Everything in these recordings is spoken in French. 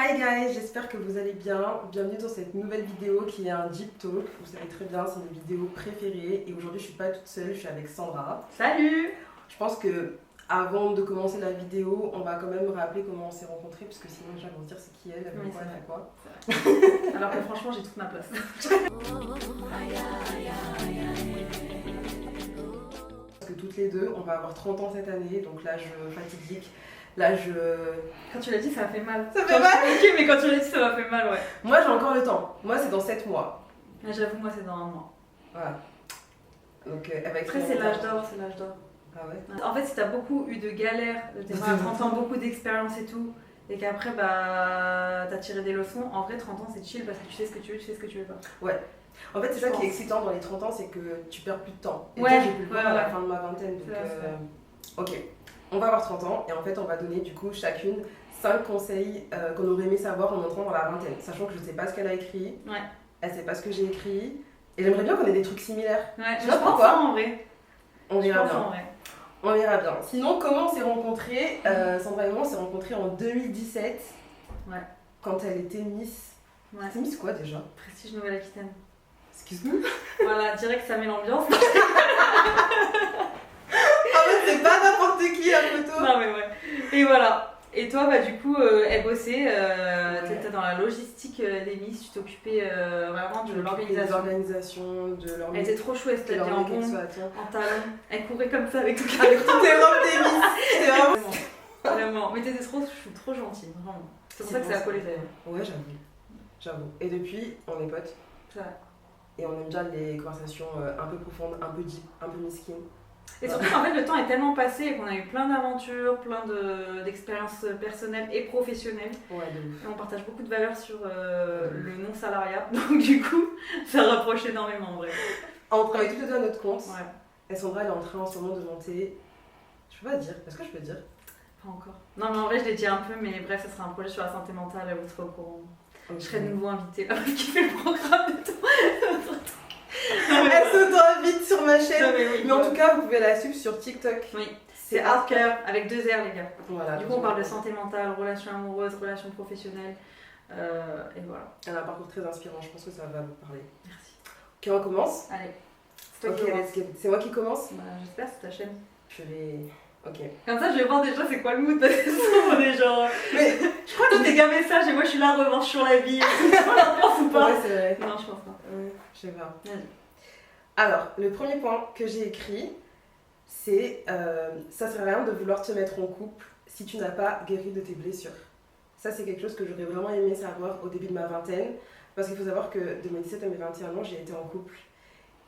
Hi guys, j'espère que vous allez bien. Bienvenue dans cette nouvelle vidéo qui est un deep talk. Vous savez très bien, c'est mes vidéos préférées. Et aujourd'hui, je suis pas toute seule, je suis avec Sandra. Salut! Je pense que avant de commencer la vidéo, on va quand même rappeler comment on s'est rencontrés, parce que sinon, les gens vont se dire c'est qui elle, elle Oui, quoi, c'est elle fait quoi. Alors que franchement, j'ai toute ma place. Parce que toutes les deux, on va avoir 30 ans cette année, donc l'âge fatidique, l'âge. Quand tu l'as dit, ça m'a fait mal. Ça fait mal. Ok, mais quand tu l'as dit, ça m'a fait mal, ouais. Moi, j'ai encore le temps. Moi, c'est dans 7 mois. Mais j'avoue, moi, c'est dans un mois. Voilà. Donc, elle va Après, exprimer c'est ça. l'âge d'or, c'est l'âge d'or. Ah ouais. En fait, si t'as beaucoup eu de galères, t'es pas à 30 ans, beaucoup d'expérience et tout, et qu'après, bah, t'as tiré des leçons, en vrai, 30 ans, c'est chill parce que tu sais ce que tu veux, tu sais ce que tu veux pas. En fait, c'est ça Je qui est pense. excitant dans les 30 ans, c'est que tu perds plus de temps. Et Ouais, toi, j'ai pu le voir à la ouais. fin de ma vingtaine. Donc, C'est vrai, c'est vrai. ok, on va avoir 30 ans et en fait, on va donner du coup chacune 5 conseils qu'on aurait aimé savoir en entrant dans la vingtaine. Sachant que je sais pas ce qu'elle a écrit, Ouais. elle sait pas ce que j'ai écrit. Et j'aimerais bien qu'on ait des trucs similaires. Ouais, Tu je vois pense pourquoi en vrai. On Je verra pense bien. en vrai. On verra bien. Sinon, comment on s'est rencontrés Sandra et moi, on s'est rencontrés en 2017. Ouais. Quand elle était Miss. Ouais. C'est Miss quoi déjà Prestige Nouvelle-Aquitaine. Excuse-moi. Voilà, direct, ça met l'ambiance. En fait, c'est pas n'importe qui la photo. Non mais ouais. Et voilà. Et toi, bah du coup, elle bossait, t'étais dans la logistique des Miss, tu t'occupais vraiment de Des l'organisation. organisations, de leur Elle était trop chouette, de c'est-à-dire leur en make bon, soit attends. en talons. Elle courait comme ça avec tout Avec toutes les robes des Miss. C'était vraiment. Vraiment. Mais t'étais trop gentille, vraiment. C'est pour ça que ça a collé d'ailleurs. Ouais, j'avoue. Et depuis, on est potes. C'est vrai. Et on aime bien les conversations un peu profondes, un peu deep, un peu miskin. Et surtout, en fait, le temps est tellement passé et qu'on a eu plein d'aventures, plein d'expériences personnelles et professionnelles. Ouais, de ouf. Et on partage beaucoup de valeurs sur le non-salariat. Donc du coup, ça rapproche énormément en vrai. On travaille toutes les deux à notre compte. Ouais. Et Sandra, elle est en train en ce moment de monter. Je peux pas dire. Est-ce que je peux dire Pas encore. Non, mais en vrai, je l'ai dit un peu, mais bref, ça sera un projet sur la santé mentale, vous serez au courant. Ok. Je serai de nouveau invitée là, qui fait le programme et tout. Elle s'auto-invite sur ma chaîne. Non, mais oui, Mais en tout cas, vous pouvez la suivre sur TikTok. oui, c'est Hardcore avec 2 R, les gars. Voilà. Du coup, on parle de santé mentale, relations amoureuses, relations professionnelles. Et voilà. Elle a un parcours très inspirant, je pense que ça va vous parler. Merci. Ok, on commence. Allez, c'est toi Ok, qui commence. let's get it. C'est moi qui commence. Bah, j'espère, c'est ta chaîne. Je vais. Ok. Comme ça, je vais voir déjà c'est quoi le mood parce que sinon, on est genre. Mais Je crois que toi, t'es gars message et moi, je suis là, revanche sur la vie. Tu vois l'ambiance ou pas? ouais, c'est vrai. Non, je pense pas. Je sais pas. Vas-y. Alors, le premier point que j'ai écrit, c'est ça sert à rien de vouloir te mettre en couple si tu n'as pas guéri de tes blessures. Ça, c'est quelque chose que j'aurais vraiment aimé savoir au début de ma vingtaine. Parce qu'il faut savoir que de mes 17 à mes 21 ans, j'ai été en couple.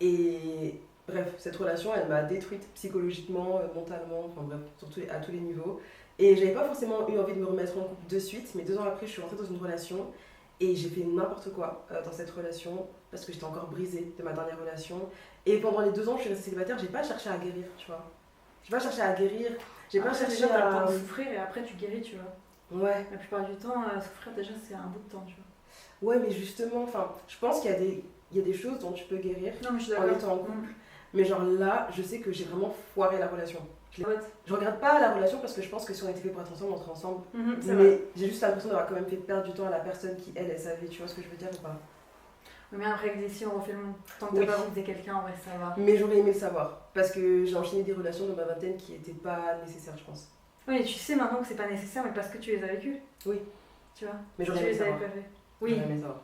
Et bref, cette relation, elle m'a détruite psychologiquement, mentalement, enfin bref, surtout à tous les niveaux. Et j'avais pas forcément eu envie de me remettre en couple de suite, mais 2 ans après, je suis rentrée dans une relation et j'ai fait n'importe quoi dans cette relation parce que j'étais encore brisée de ma dernière relation. Et pendant les 2 ans, je suis restée célibataire, j'ai pas cherché à guérir, tu vois. J'ai pas cherché à guérir, j'ai pas Après, cherché déjà, t'as le à. temps de souffrir et après, tu guéris, tu vois. Ouais, La plupart du temps, souffrir, déjà, c'est un bout de temps, tu vois. ouais, mais justement, enfin, je pense qu'il y a des choses dont tu peux guérir Non, mais je suis en d'accord. étant en couple. Mais genre là, je sais que j'ai vraiment foiré la relation. Ouais. Je regrette pas la relation parce que je pense que si on était fait pour être ensemble, on serait ensemble. C'est vrai. Mais j'ai juste l'impression d'avoir quand même fait perdre du temps à la personne qui, elle savait. Tu vois ce que je veux dire ou pas? Mais après, d'ici, on refait le monde. Tant que Oui. t'as pas brisé quelqu'un, en vrai, ça va. Mais j'aurais aimé le savoir. Parce que j'ai enchaîné des relations dans ma vingtaine qui étaient pas nécessaires, je pense. Oui, et tu sais maintenant que c'est pas nécessaire, mais parce que tu les as vécues. Oui. Tu vois. Mais j'aurais Tu aimé les avais savoir. pas fait. Oui. J'aurais aimé savoir.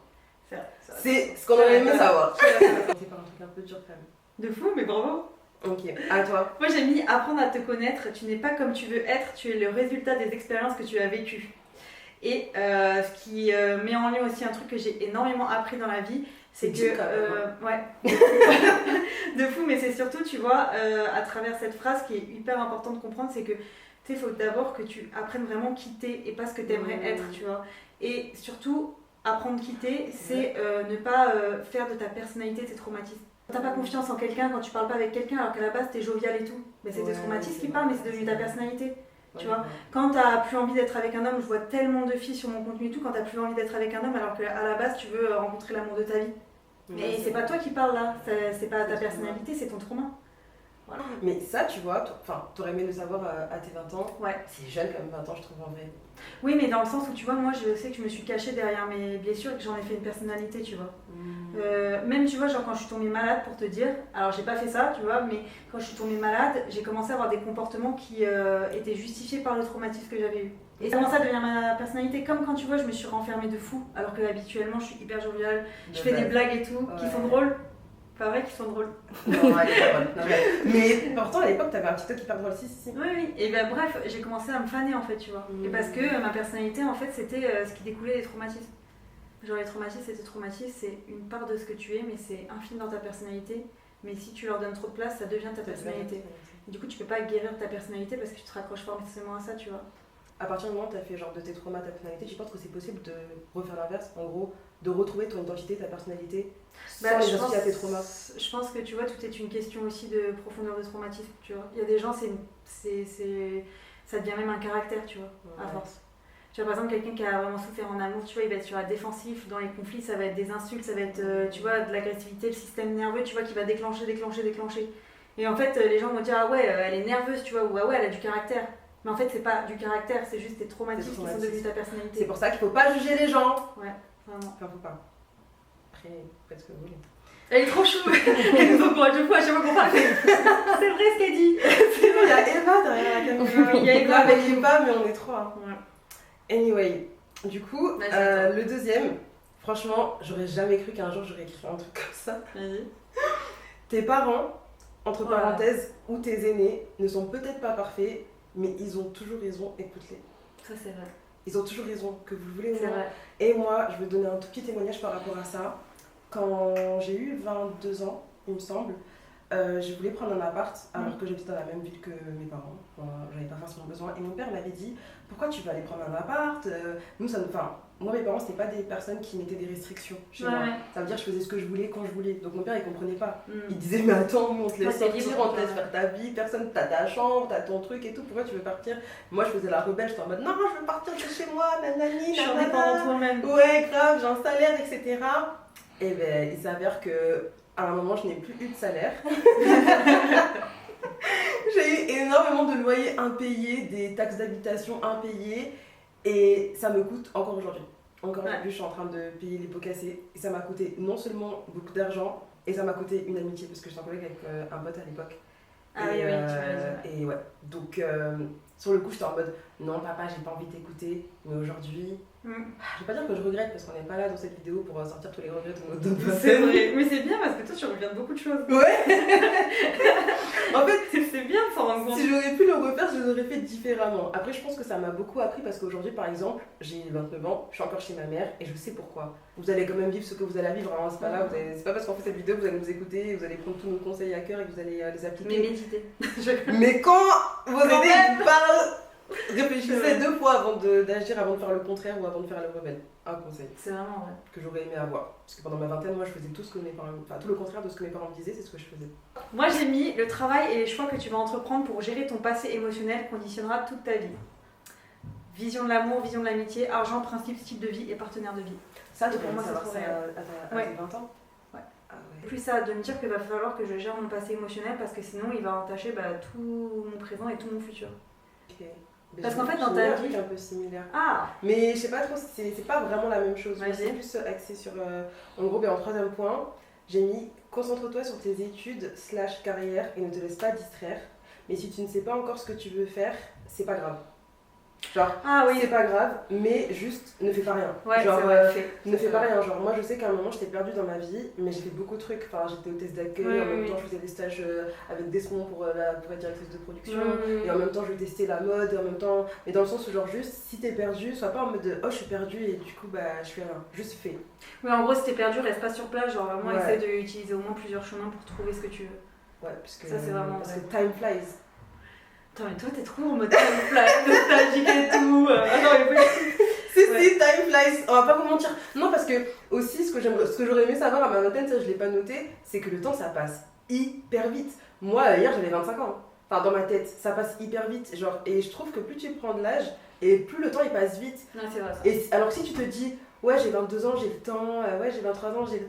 C'est vrai. C'est ce qu'on aurait aimé savoir. C'est pas un truc un peu dur quand même. De fou, mais bravo. Ok, à toi. Moi j'ai mis apprendre à te connaître, tu n'es pas comme tu veux être, tu es le résultat des expériences que tu as vécues. Et ce qui met en lien aussi un truc que j'ai énormément appris dans la vie, c'est C'est que... deep, quand même, ouais, de fou, mais c'est surtout, tu vois, à travers cette phrase qui est hyper important de comprendre, c'est que tu sais, il faut d'abord que tu apprennes vraiment quitter et pas ce que tu aimerais être, tu vois. Et surtout, apprendre quitter, c'est ne pas faire de ta personnalité tes traumatismes. Quand t'as pas confiance en quelqu'un, quand tu parles pas avec quelqu'un alors qu'à la base t'es jovial et tout, mais c'est tes traumatismes qui parlent, mais c'est devenu ta personnalité. Tu vois, quand t'as plus envie d'être avec un homme, je vois tellement de filles sur mon contenu et tout, quand t'as plus envie d'être avec un homme alors qu'à la base tu veux rencontrer l'amour de ta vie. Mais c'est pas toi qui parles là, c'est pas ta personnalité, c'est ton trauma. Voilà. Mais ça, tu vois, t'aurais aimé le savoir à tes 20 ans. Ouais. C'est jeune quand même, 20 ans, je trouve, en vrai. Oui, mais dans le sens où, tu vois, moi, je sais que je me suis cachée derrière mes blessures et que j'en ai fait une personnalité, tu vois. Même, tu vois, genre quand je suis tombée malade, pour te dire, alors j'ai pas fait ça, tu vois, mais quand je suis tombée malade, j'ai commencé à avoir des comportements qui étaient justifiés par le traumatisme que j'avais eu. Et ça commence à devenir ma personnalité, comme quand tu vois, je me suis renfermée de fou, alors que habituellement je suis hyper joviale, je fais des blagues et tout, qui sont drôles. Pas vrai qu'ils sont drôles. Non, elle est pas bonne. Mais pourtant, à l'époque, t'avais un TikTok hyper drôle. Si. Oui, oui. Et ben bref, j'ai commencé à me faner en fait, tu vois. Et parce que ma personnalité, en fait, c'était ce qui découlait des traumatismes. Genre les traumatismes, c'est une part de ce que tu es, mais c'est infime dans ta personnalité. Mais si tu leur donnes trop de place, ça devient ta personnalité. Et du coup, tu peux pas guérir ta personnalité parce que tu te raccroches forcément à ça, tu vois. À partir du moment où tu as fait genre de tes traumas ta personnalité, tu penses que c'est possible de refaire l'inverse, en gros, de retrouver ton identité, ta personnalité, sans les associer à tes traumas? Je pense que tu vois, tout est une question aussi de profondeur de traumatisme, tu vois. Il y a des gens, ça devient même un caractère, tu vois, à force. Tu vois, par exemple, quelqu'un qui a vraiment souffert en amour, tu vois, il va être sur la défensif, dans les conflits, ça va être des insultes, ça va être, tu vois, de l'agressivité, le système nerveux, tu vois, qui va déclencher. Et en fait, les gens vont dire, ah ouais, elle est nerveuse, tu vois, ou ah ouais, elle a du caractère. Mais en fait, c'est pas du caractère, c'est juste des traumatismes qui sont devenus ta personnalité. C'est pour ça qu'il faut pas juger les gens. Ouais, vraiment. Enfin, faut pas. Après, faites ce que vous voulez. Elle est trop chou. Elle nous encourage deux fois à chaque fois qu'on parle. C'est vrai ce qu'elle dit. C'est bon, il y a Eva derrière la caméra. Il y a Eva avec Eva, mais on est trois. Ouais. Anyway, du coup, le deuxième, franchement, j'aurais jamais cru qu'un jour j'aurais écrit un truc comme ça. Vas-y. Tes parents, entre parenthèses, ou tes aînés, ne sont peut-être pas parfaits, mais ils ont toujours raison, écoute-les. Ça, c'est vrai. Ils ont toujours raison, que vous le voulez ou C'est non. vrai. Et moi, je vais donner un tout petit témoignage par rapport à ça. Quand j'ai eu 22 ans, il me semble, je voulais prendre un appart alors que j'habitais dans la même ville que mes parents. J'avais pas forcément besoin. Et mon père m'avait dit, pourquoi tu veux aller prendre un appart? Moi, mes parents, c'était pas des personnes qui mettaient des restrictions chez moi. Ça veut dire que je faisais ce que je voulais quand je voulais. Donc mon père, il comprenait pas. Il disait, mais attends, on te laisse sortir, on te laisse faire ta vie, personne, t'as ta chambre, t'as ton truc et tout, pourquoi tu veux partir? Moi, je faisais la rebelle, j'étais en mode, non, je veux partir de chez moi, nanani, je suis indépendante toi-même. Ouais, grave, j'ai un salaire, etc. Et ben, il s'avère que à un moment, je n'ai plus eu de salaire. J'ai eu énormément de loyers impayés, des taxes d'habitation impayées. Et ça me coûte encore aujourd'hui. Encore aujourd'hui, je suis en train de payer les pots cassés. Et ça m'a coûté non seulement beaucoup d'argent, et ça m'a coûté une amitié, parce que j'étais en collègue avec un pote à l'époque. Ah oui, tu m'as dit. Et ouais, donc sur le coup, j'étais en mode non, papa, j'ai pas envie de t'écouter, mais aujourd'hui, je vais pas dire que je regrette parce qu'on n'est pas là dans cette vidéo pour sortir tous les regrets de notre vie. C'est vrai, mais c'est bien parce que toi, tu reviens de beaucoup de choses. Ouais. En fait, c'est bien de s'en rendre compte. Si j'aurais pu le refaire, je l'aurais fait différemment. Après, je pense que ça m'a beaucoup appris parce qu'aujourd'hui, par exemple, j'ai 29 ans, je suis encore chez ma mère et je sais pourquoi. Vous allez quand même vivre ce que vous allez vivre, hein, c'est pas là, c'est pas parce qu'on fait cette vidéo que vous allez nous écouter, vous allez prendre tous nos conseils à cœur et que vous allez les appliquer. Mais méditez. Mais quand vos aînés parlent, réfléchissez 2 fois avant d'agir, avant de faire le contraire ou avant de faire le rebelle. Un conseil. C'est vraiment vrai. Que j'aurais aimé avoir. Parce que pendant ma vingtaine, moi je faisais tout ce que mes parents, tout le contraire de ce que mes parents me disaient, c'est ce que je faisais. Moi j'ai mis le travail et les choix que tu vas entreprendre pour gérer ton passé émotionnel conditionnera toute ta vie. Vision de l'amour, vision de l'amitié, argent, principe, style de vie et partenaire de vie. Ça, pour moi, ça à tes 20 ans. Ouais. Ah ouais. Plus ça, de me dire qu'il va falloir que je gère mon passé émotionnel parce que sinon il va entacher tout mon présent et tout mon futur. Ok. Parce qu'en fait, dans ta vie. C'est un peu similaire. Ah! Mais je sais pas trop, c'est pas vraiment la même chose. C'est plus axé sur. En gros, en 3e point, j'ai mis concentre-toi sur tes études / carrière et ne te laisse pas distraire. Mais si tu ne sais pas encore ce que tu veux faire, c'est pas grave. Genre, c'est pas grave, mais juste ne fais pas rien. Ouais, genre, ne fais pas rien. Genre, moi je sais qu'à un moment j'étais perdue dans ma vie, mais j'ai fait beaucoup de trucs. Enfin, j'étais hôtesse d'accueil, en même temps je faisais des stages avec Desmond pour être directrice de production, et en même temps je testais la mode, et en même temps. Mais dans le sens où, genre, juste si t'es perdu, sois pas en mode oh je suis perdue et du coup bah je fais rien. Juste fais. Oui, en gros, si t'es perdu, reste pas sur place. Genre, vraiment, essaie d'utiliser au moins plusieurs chemins pour trouver ce que tu veux. Ouais, parce que, ça, c'est vraiment parce que time flies. Attends, mais toi, t'es trop en mode time flies, nostalgique et tout. Attends, mais si, time flies, on va pas vous mentir. Non, parce que aussi, ce que j'aurais aimé savoir à ma vingtaine, ça je l'ai pas noté, c'est que le temps ça passe hyper vite. Moi, hier j'avais 25 ans. Enfin, dans ma tête, ça passe hyper vite. Genre, et je trouve que plus tu prends de l'âge, Et plus le temps il passe vite. Ouais, c'est vrai ça. Et alors que si tu te dis, ouais, j'ai 22 ans, j'ai le temps, ouais, j'ai 23 ans, j'ai le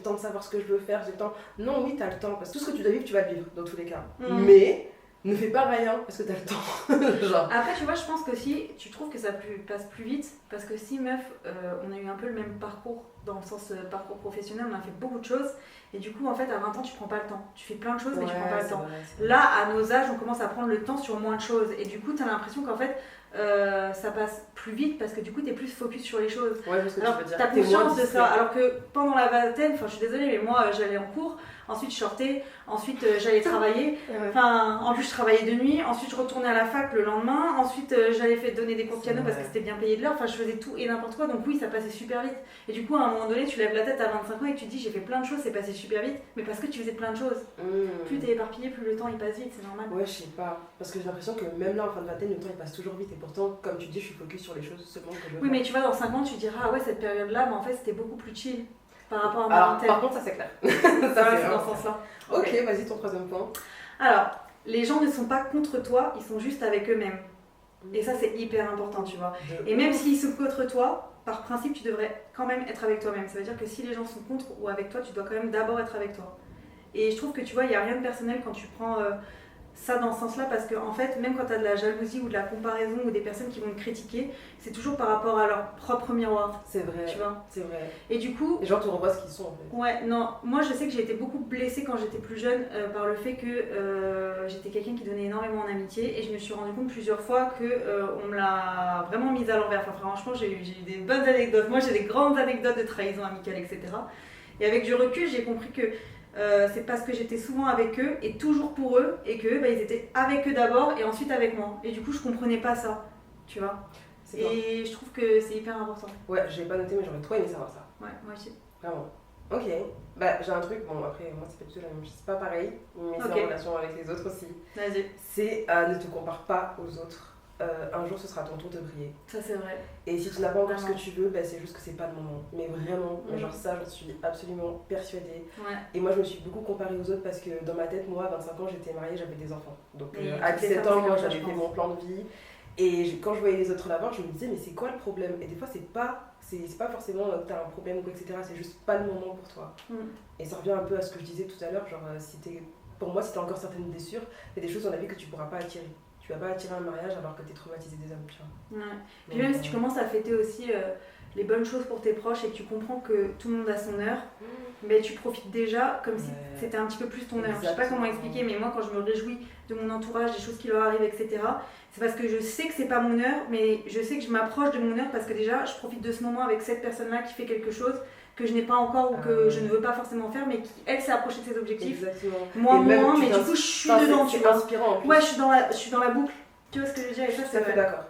temps de savoir ce que je veux faire, j'ai le temps. Non, oui, t'as le temps, parce que tout ce que tu dois vivre, tu vas le vivre, dans tous les cas. Mais ne fais pas rien, parce que t'as le temps. Genre. Après, tu vois, je pense que si tu trouves que ça passe plus vite, parce que si, meuf, on a eu un peu le même parcours, dans le sens parcours professionnel, on a fait beaucoup de choses, et du coup, en fait, à 20 ans, tu prends pas le temps. Tu fais plein de choses, mais tu prends pas le temps. Vrai. Là, à nos âges, on commence à prendre le temps sur moins de choses, et du coup, t'as l'impression qu'en fait, ça passe plus vite parce que du coup t'es plus focus sur les choses. Ouais, parce que alors tu veux dire. t'as conscience de ça. Alors que pendant la vingtaine, enfin je suis désolée mais moi j'allais en cours, ensuite je sortais, ensuite j'allais travailler. Enfin en plus je travaillais de nuit, ensuite je retournais à la fac le lendemain, ensuite j'allais donner des cours de piano parce que c'était bien payé de l'heure. Enfin je faisais tout et n'importe quoi, donc oui ça passait super vite. Et du coup à un moment donné tu lèves la tête à 25 ans et tu te dis j'ai fait plein de choses, c'est passé super vite, mais parce que tu faisais plein de choses. Plus t'es éparpillé, plus le temps il passe vite, c'est normal. Ouais, je sais pas. Parce que j'ai l'impression que même là en fin de vingtaine, le temps il passe toujours vite. Et pourtant, comme tu dis, je suis focus sur les choses seulement que je veux. Oui, mais tu vois, dans 5 ans, tu diras, ah ouais, cette période-là, mais en fait, c'était beaucoup plus chill par rapport à ma Alors, vingtaine. par contre, ça c'est clair. Ça, c'est dans ce sens-là. Ok, vas-y, ton troisième point. Alors, les gens ne sont pas contre toi, ils sont juste avec eux-mêmes. Et ça, c'est hyper important, tu vois. Et même s'ils sont contre toi, par principe, tu devrais quand même être avec toi-même. Ça veut dire que si les gens sont contre ou avec toi, tu dois quand même d'abord être avec toi. Et je trouve que tu vois, il n'y a rien de personnel quand tu prends ça dans ce sens-là, parce que en fait, même quand tu as de la jalousie ou de la comparaison ou des personnes qui vont te critiquer, c'est toujours par rapport à leur propre miroir. C'est vrai. Tu vois. C'est vrai. Et du coup. Les gens te renvoient ce qu'ils sont en fait. Ouais, non, moi je sais que j'ai été beaucoup blessée quand j'étais plus jeune par le fait que j'étais quelqu'un qui donnait énormément en amitié et je me suis rendu compte plusieurs fois que on me l'a vraiment mise à l'envers. Enfin, franchement, j'ai eu des bonnes anecdotes. Moi j'ai des grandes anecdotes de trahison amicale, etc. Et avec du recul, j'ai compris que c'est parce que j'étais souvent avec eux et toujours pour eux et que ils étaient avec eux d'abord et ensuite avec moi. Et du coup, je comprenais pas ça, tu vois. Et je trouve que c'est hyper important. Ouais, je l'ai pas noté, mais j'aurais trop aimé savoir ça. Ouais, moi aussi. Vraiment. Ok. Bah, j'ai un truc, bon, après, moi, c'est pas du tout la même chose, c'est pas pareil, mais c'est en relation avec les autres aussi. Vas-y. C'est ne te compare pas aux autres. Un jour, ce sera ton tour de briller. Ça, c'est vrai. Et si tu n'as pas encore ce que tu veux, bah, c'est juste que c'est pas le moment. Mais vraiment, mais genre ça, j'en suis absolument persuadée. Ouais. Et moi, je me suis beaucoup comparée aux autres parce que dans ma tête, moi, à 25 ans, j'étais mariée, j'avais des enfants. Donc à 17 ans, moi, j'avais fait mon plan de vie. Et quand je voyais les autres l'avoir, je me disais, mais c'est quoi le problème? Et des fois, c'est pas forcément que t'as un problème ou quoi, etc. C'est juste pas le moment pour toi. Et ça revient un peu à ce que je disais tout à l'heure. Genre, pour moi, si t'as encore certaines blessures, il y a des choses dans la vie que tu pourras pas attirer. Tu vas pas attirer un mariage alors que t'es traumatisé des hommes, tu vois. Ouais. Puis même si tu commences à fêter aussi les bonnes choses pour tes proches et que tu comprends que tout le monde a son heure, mais tu profites déjà comme si c'était un petit peu plus ton heure. Je sais pas comment expliquer, mais moi quand je me réjouis de mon entourage, des choses qui leur arrivent, etc., c'est parce que je sais que c'est pas mon heure, mais je sais que je m'approche de mon heure parce que déjà je profite de ce moment avec cette personne-là qui fait quelque chose que je n'ai pas encore ou que je ne veux pas forcément faire, mais qui elle s'est approchée de ses objectifs. Exactement. Moi moins, mais du coup je suis dedans, tu vois. Inspirant, ouais, je suis dans la boucle. Tu vois ce que je veux dire? Et ça, c'est vrai. D'accord.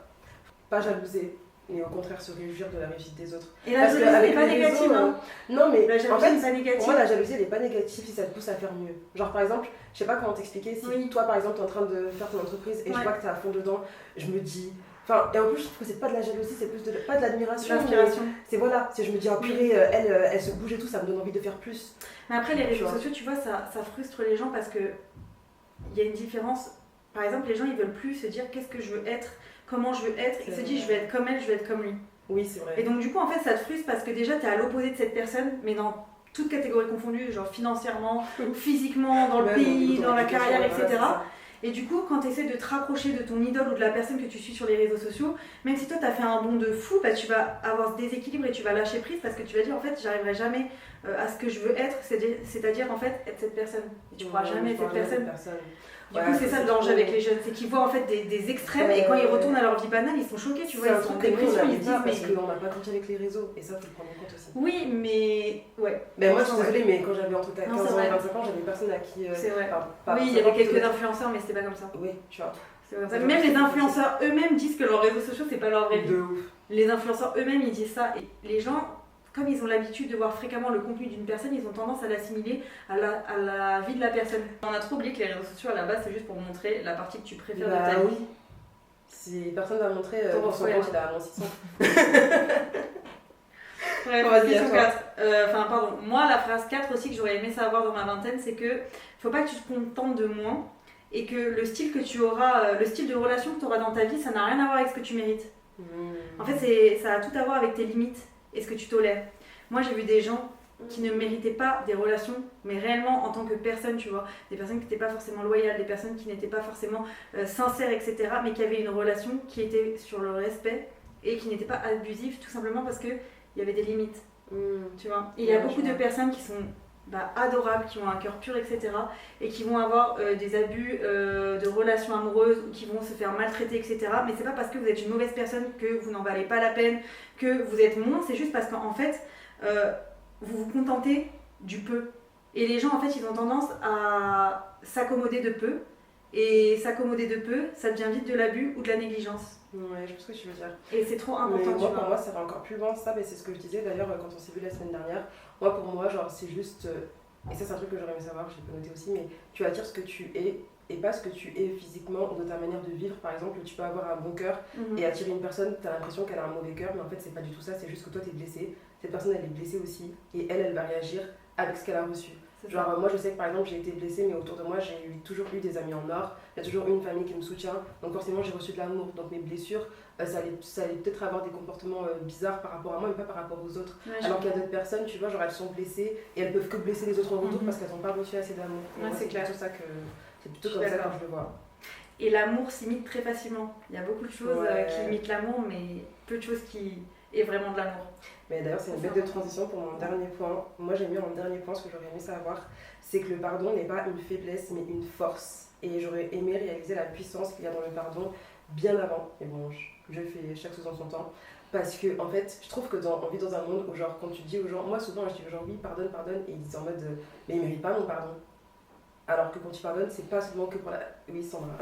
Pas jalouser, mais au contraire se réjouir de la réussite des autres. Et la jalousie n'est pas négative, hein. Non, mais la jalousie n'est pas négative. Pour moi, la jalousie, elle n'est pas négative si ça te pousse à faire mieux. Genre, par exemple, je sais pas comment t'expliquer, si toi, par exemple, t'es en train de faire ton entreprise et je vois que t'es à fond dedans, je me dis... Enfin, et en plus, je trouve que c'est pas de la jalousie, c'est plus pas de l'admiration. C'est voilà, si je me dis, oh purée, elle se bouge et tout, ça me donne envie de faire plus. Mais après, les réseaux sociaux, tu vois, ça frustre les gens parce que il y a une différence. Par exemple, les gens, ils veulent plus se dire qu'est-ce que je veux être, comment je veux être. Ils se disent, je vais être comme elle, je vais être comme lui. Oui, c'est vrai. Et donc, du coup, en fait, ça te frustre parce que déjà, t'es à l'opposé de cette personne, mais dans toutes catégories confondues, genre financièrement, physiquement, dans le pays, dans la carrière, etc. Et du coup, quand tu essaies de te rapprocher de ton idole ou de la personne que tu suis sur les réseaux sociaux, même si toi tu as fait un bond de fou, bah, tu vas avoir ce déséquilibre et tu vas lâcher prise parce que tu vas dire en fait, j'arriverai jamais à ce que je veux être, c'est-à-dire en fait être cette personne. Et tu pourras jamais être cette personne. Du coup, c'est ça le danger avec les jeunes, c'est qu'ils voient en fait des extrêmes et quand ils retournent à leur vie banale, ils sont choqués, tu vois, ils sont en dépression, ils se disent parce qu'on n'a pas grandi avec les réseaux et ça, faut le prendre en compte aussi. Oui, mais ouais. Mais moi, je suis désolée, mais quand j'avais entre 15 ans et 25 ans, j'avais personne à qui. C'est vrai. Oui, il y avait quelques influenceurs, mais c'était pas comme ça. Oui, tu vois. Même les influenceurs eux-mêmes disent que leurs réseaux sociaux, c'est pas leur vraie vie. De ouf. Les influenceurs eux-mêmes, ils disent ça. Et les gens, comme ils ont l'habitude de voir fréquemment le contenu d'une personne, ils ont tendance à l'assimiler à la vie de la personne. On a trop oublié que les réseaux sociaux, à la base, c'est juste pour montrer la partie que tu préfères de ta vie. Oui. Si personne va montrer, pour son compte, il a moins 600. Bref, question 4. Moi, la phrase 4 aussi que j'aurais aimé savoir dans ma vingtaine, c'est que faut pas que tu te contentes de moins et que le style que tu auras, le style de relation que tu auras dans ta vie, ça n'a rien à voir avec ce que tu mérites. En fait, ça a tout à voir avec tes limites et ce que tu tolères. Moi, j'ai vu des gens qui ne méritaient pas des relations, mais réellement en tant que personne, tu vois. Des personnes qui n'étaient pas forcément loyales, des personnes qui n'étaient pas forcément sincères, etc. Mais qui avaient une relation qui était sur le respect et qui n'était pas abusive, tout simplement parce qu'il y avait des limites. Tu vois. Et il y a beaucoup de personnes qui sont adorables, qui ont un cœur pur, etc. et qui vont avoir des abus de relations amoureuses ou qui vont se faire maltraiter, etc. Mais c'est pas parce que vous êtes une mauvaise personne que vous n'en valez pas la peine, que vous êtes moins, c'est juste parce qu'en fait, vous vous contentez du peu. Et les gens, en fait, ils ont tendance à s'accommoder de peu. Et s'accommoder de peu, ça devient vite de l'abus ou de la négligence. Ouais, je sais ce que tu veux dire. Et c'est trop important. Mais moi, pour moi, ça va encore plus loin ça, mais c'est ce que je disais d'ailleurs quand on s'est vu la semaine dernière. Moi, pour moi, genre, c'est juste. Et ça, c'est un truc que j'aurais aimé savoir, je l'ai pas noté aussi, mais tu attires ce que tu es et pas ce que tu es physiquement ou de ta manière de vivre. Par exemple, tu peux avoir un bon cœur et attirer une personne, tu as l'impression qu'elle a un mauvais cœur, mais en fait, c'est pas du tout ça, c'est juste que toi, tu es blessé. Cette personne, elle est blessée aussi et elle va réagir avec ce qu'elle a reçu. Genre, moi, je sais que par exemple, j'ai été blessée, mais autour de moi, j'ai toujours eu des amis en or, il y a toujours eu une famille qui me soutient, donc forcément, j'ai reçu de l'amour. Donc, mes blessures, ça allait peut-être avoir des comportements bizarres par rapport à moi, mais pas par rapport aux autres. Ouais, alors qu'il y a d'autres personnes, tu vois, genre, elles sont blessées et elles peuvent que blesser les autres en retour parce qu'elles n'ont pas reçu assez d'amour. Ouais, c'est clair. C'est plutôt comme ça que je le vois. Et l'amour s'imite très facilement. Il y a beaucoup de choses qui imitent l'amour, mais peu de choses qui est vraiment de l'amour. Mais d'ailleurs, c'est une bête de transition pour mon dernier point. Moi, j'ai mis en dernier point ce que j'aurais aimé savoir, c'est que le pardon n'est pas une faiblesse, mais une force. Et j'aurais aimé réaliser la puissance qu'il y a dans le pardon bien avant. Et bon, je fais chaque chose en son temps. Parce que, en fait, je trouve que on vit dans un monde où, genre, quand tu dis aux gens, moi souvent, je dis aux gens, oui, pardonne, pardonne, et ils disent en mode, mais ils méritent pas mon pardon. Alors que quand tu pardonnes, c'est pas seulement que pour la. Oui, Sandra.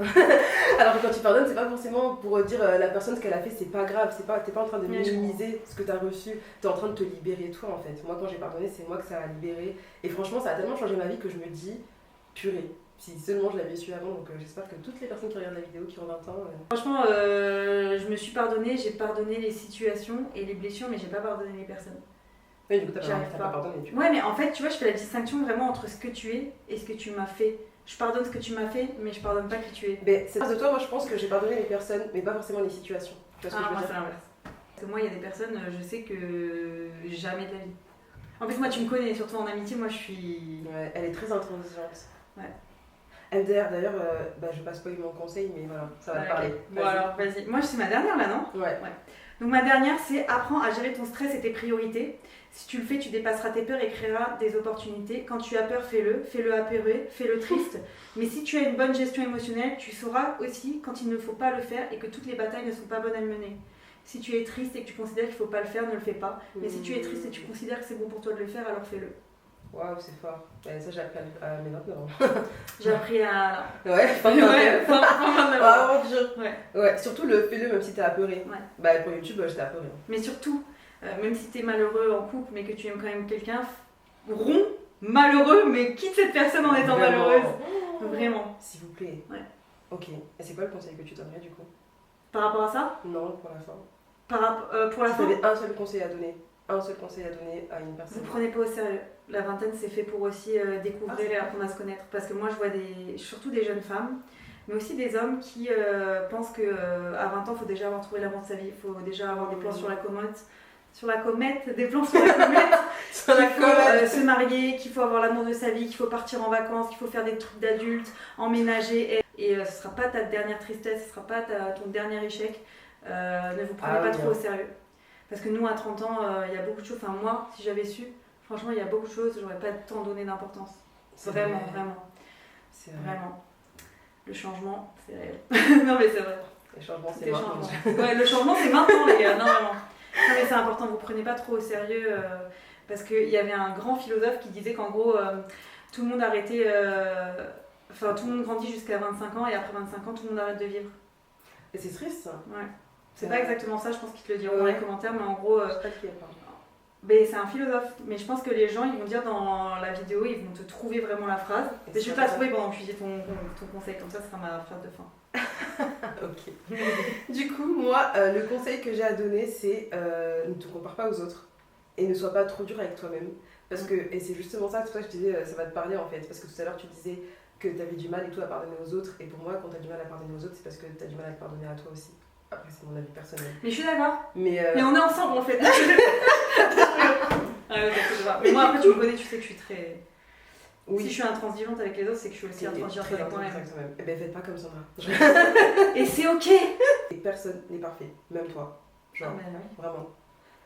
Alors que quand tu pardonnes, c'est pas forcément pour dire la personne ce qu'elle a fait, c'est pas grave, t'es pas en train de minimiser ce que t'as reçu, t'es en train de te libérer toi en fait. Moi, quand j'ai pardonné, c'est moi que ça a libéré. Et franchement, ça a tellement changé ma vie que je me dis, purée, si seulement je l'avais su avant. Donc j'espère que toutes les personnes qui regardent la vidéo, qui ont 20 ans. Franchement, je me suis pardonnée, j'ai pardonné les situations et les blessures, mais j'ai pas pardonné les personnes. Oui, du coup, t'as pas pardonné. Ouais, mais en fait, tu vois, je fais la distinction vraiment entre ce que tu es et ce que tu m'as fait. Je pardonne ce que tu m'as fait, mais je pardonne pas qui tu es. Mais c'est de toi, moi je pense que j'ai pardonné les personnes, mais pas forcément les situations. Tu vois ce que je veux moi, dire? c'est l'inverse. Parce que moi, il y a des personnes, je sais que jamais de la vie. En plus, moi, tu me connais, surtout en amitié, moi je suis. Ouais, elle est très intransigeante. Ouais. MDR, d'ailleurs, je vais pas spoiler mon conseil, mais voilà, ça va te parler. Bon, alors, vas-y. Moi, c'est ma dernière là, non? Ouais. Donc, ma dernière, c'est apprends à gérer ton stress et tes priorités. Si tu le fais, tu dépasseras tes peurs et créeras des opportunités. Quand tu as peur, fais-le apeuré, fais-le triste. Mais si tu as une bonne gestion émotionnelle, tu sauras aussi quand il ne faut pas le faire et que toutes les batailles ne sont pas bonnes à mener. Si tu es triste et que tu considères qu'il ne faut pas le faire, ne le fais pas. Mais si tu es triste et que tu considères que c'est bon pour toi de le faire, alors fais-le. Waouh, c'est fort. Ça, j'ai appris à mes 29 ans. J'ai appris à. Ouais, fin 29 ans. Ah, mon Dieu. Ouais, surtout le fais-le même si t'es apeuré. Ouais. Pour YouTube, j'étais apeurée. Mais surtout, même si t'es malheureux en couple, mais que tu aimes quand même quelqu'un, rond, malheureux, mais quitte cette personne en étant malheureuse. Vraiment. S'il vous plaît. Ouais. Ok. Et c'est quoi le conseil que tu donnerais du coup? Par rapport à ça? Non, pour la fin. Pour la si fin. tu avais un seul conseil à donner à une personne. Vous prenez pas au sérieux. La vingtaine, c'est fait pour aussi découvrir et apprendre à se connaître. Parce que moi, je vois surtout des jeunes femmes, mais aussi des hommes qui pensent qu'à 20 ans, il faut déjà avoir trouvé l'amour de sa vie, il faut déjà avoir des plans sur la comète, des plans sur la comète, sur la comète. Se marier, qu'il faut avoir l'amour de sa vie, qu'il faut partir en vacances, qu'il faut faire des trucs d'adultes, emménager. Et ce sera pas ta dernière tristesse, ce sera pas ton dernier échec. Ne vous prenez pas trop au sérieux. Parce que nous, à 30 ans, il y a beaucoup de choses. Enfin, moi, si j'avais su, franchement, il y a beaucoup de choses, j'aurais pas tant donné d'importance. Vraiment. C'est vrai. Vraiment. Le changement, c'est réel. Non, mais c'est vrai. Le changement, c'est maintenant. Ouais, le changement, c'est maintenant, les gars. Non, vraiment. Non, mais c'est important, vous prenez pas trop au sérieux. Parce qu'il y avait un grand philosophe qui disait qu'en gros, tout le monde arrêtait. Enfin, tout le monde grandit jusqu'à 25 ans et après 25 ans, tout le monde arrête de vivre. Et c'est triste, ça. Ouais. C'est pas exactement ça, je pense qu'ils te le diront dans les commentaires, mais en gros. Je sais pas qui est pas. Ben, c'est un philosophe, mais je pense que les gens ils vont dire dans la vidéo, ils vont te trouver vraiment la phrase. Mais je vais te la trouver pendant que tu dis ton conseil, comme ça ce sera ma phrase de fin. Ok. Du coup, moi, le conseil que j'ai à donner, c'est ne te compare pas aux autres et ne sois pas trop dur avec toi-même. Et c'est justement ça, c'est pour ça que je disais, ça va te parler en fait. Parce que tout à l'heure, tu disais que tu avais du mal et tout à pardonner aux autres. Et pour moi, quand tu as du mal à pardonner aux autres, c'est parce que tu as du mal à te pardonner à toi aussi. Après, c'est mon avis personnel. Mais je suis d'accord. Mais on est ensemble en fait. Mais moi après tu me connais, tu sais que je suis très... oui. Si je suis intransigeante avec les autres, c'est que je suis aussi intransigeante avec moi-même. Exactement. Eh ben faites pas comme Sandra. Et c'est ok. Et personne n'est parfait, même toi. Genre, Ah, bah, oui. vraiment.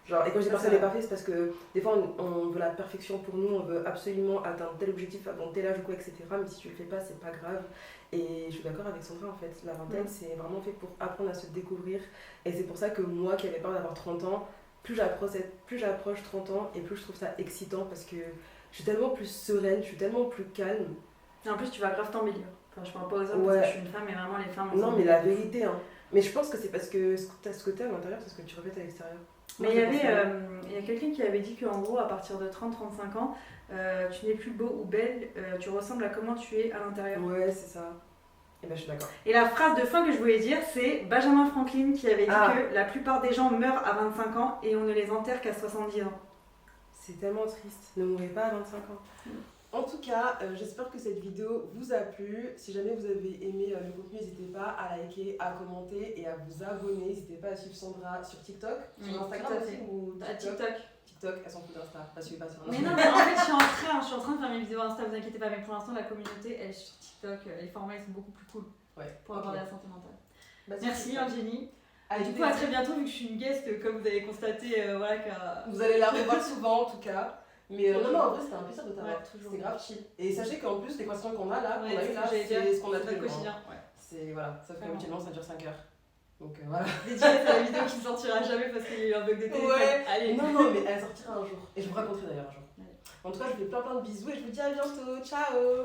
Genre, et quand je dis Ça, personne ça n'est parfait, c'est parce que des fois on veut la perfection pour nous, on veut absolument atteindre tel objectif avant tel âge ou quoi, etc. Mais si tu le fais pas, c'est pas grave. Et je suis d'accord avec Sandra en fait. La vingtaine, c'est vraiment fait pour apprendre à se découvrir. Et c'est pour ça que moi qui avais peur d'avoir 30 ans, plus j'approche 30 ans et plus je trouve ça excitant parce que je suis tellement plus sereine, je suis tellement plus calme. Et en plus, tu vas grave t'embellir. Enfin, je parle pas aux hommes Ouais. parce que je suis une femme, mais vraiment les femmes. Non, mais la vérité, hein. Mais je pense que c'est parce que ce que t'as à l'intérieur, c'est ce que tu reflètes à l'extérieur. Mais il y a quelqu'un qui avait dit qu'en gros, à partir de 30-35 ans, tu n'es plus beau ou belle, tu ressembles à comment tu es à l'intérieur. Ouais, c'est ça. Et ben je suis d'accord. Et la phrase de fin que je voulais dire, c'est Benjamin Franklin qui avait dit que la plupart des gens meurent à 25 ans et on ne les enterre qu'à 70 ans. C'est tellement triste, ne mourrez pas à 25 ans. En tout cas, j'espère que cette vidéo vous a plu. Si jamais vous avez aimé le contenu, n'hésitez pas à liker, à commenter et à vous abonner. N'hésitez pas à suivre Sandra sur TikTok, sur Instagram aussi ou TikTok. TikTok, elle s'en fout d'Insta, la suivez pas sur Mais Insta. non, mais en fait, je suis en train de faire mes vidéos Insta, vous inquiétez pas, mais pour l'instant, la communauté, elle est sur TikTok, les formats, ils sont beaucoup plus cool pour aborder la santé mentale. Bah, merci, Jenny. Et du coup, à très bientôt, vu que je suis une guest, comme vous avez constaté, vous allez la revoir souvent en tout cas. Mais non, en vrai, c'était un plaisir de t'avoir. Ouais, toujours. C'était grave chill. Et sachez qu'en plus, les conversations qu'on a là, ouais, c'est ce qu'on a fait fait au quotidien. Ouais. C'est voilà, ça fait habituellement, ça dure 5 heures. Donc voilà. Dédicace à la vidéo qui ne sortira jamais parce qu'il y a eu un bug de téléphone. Ouais. Allez. Non, mais elle sortira un jour. Et je vous raconterai d'ailleurs un jour. Allez. En tout cas, je vous fais plein de bisous et je vous dis à bientôt. Ciao.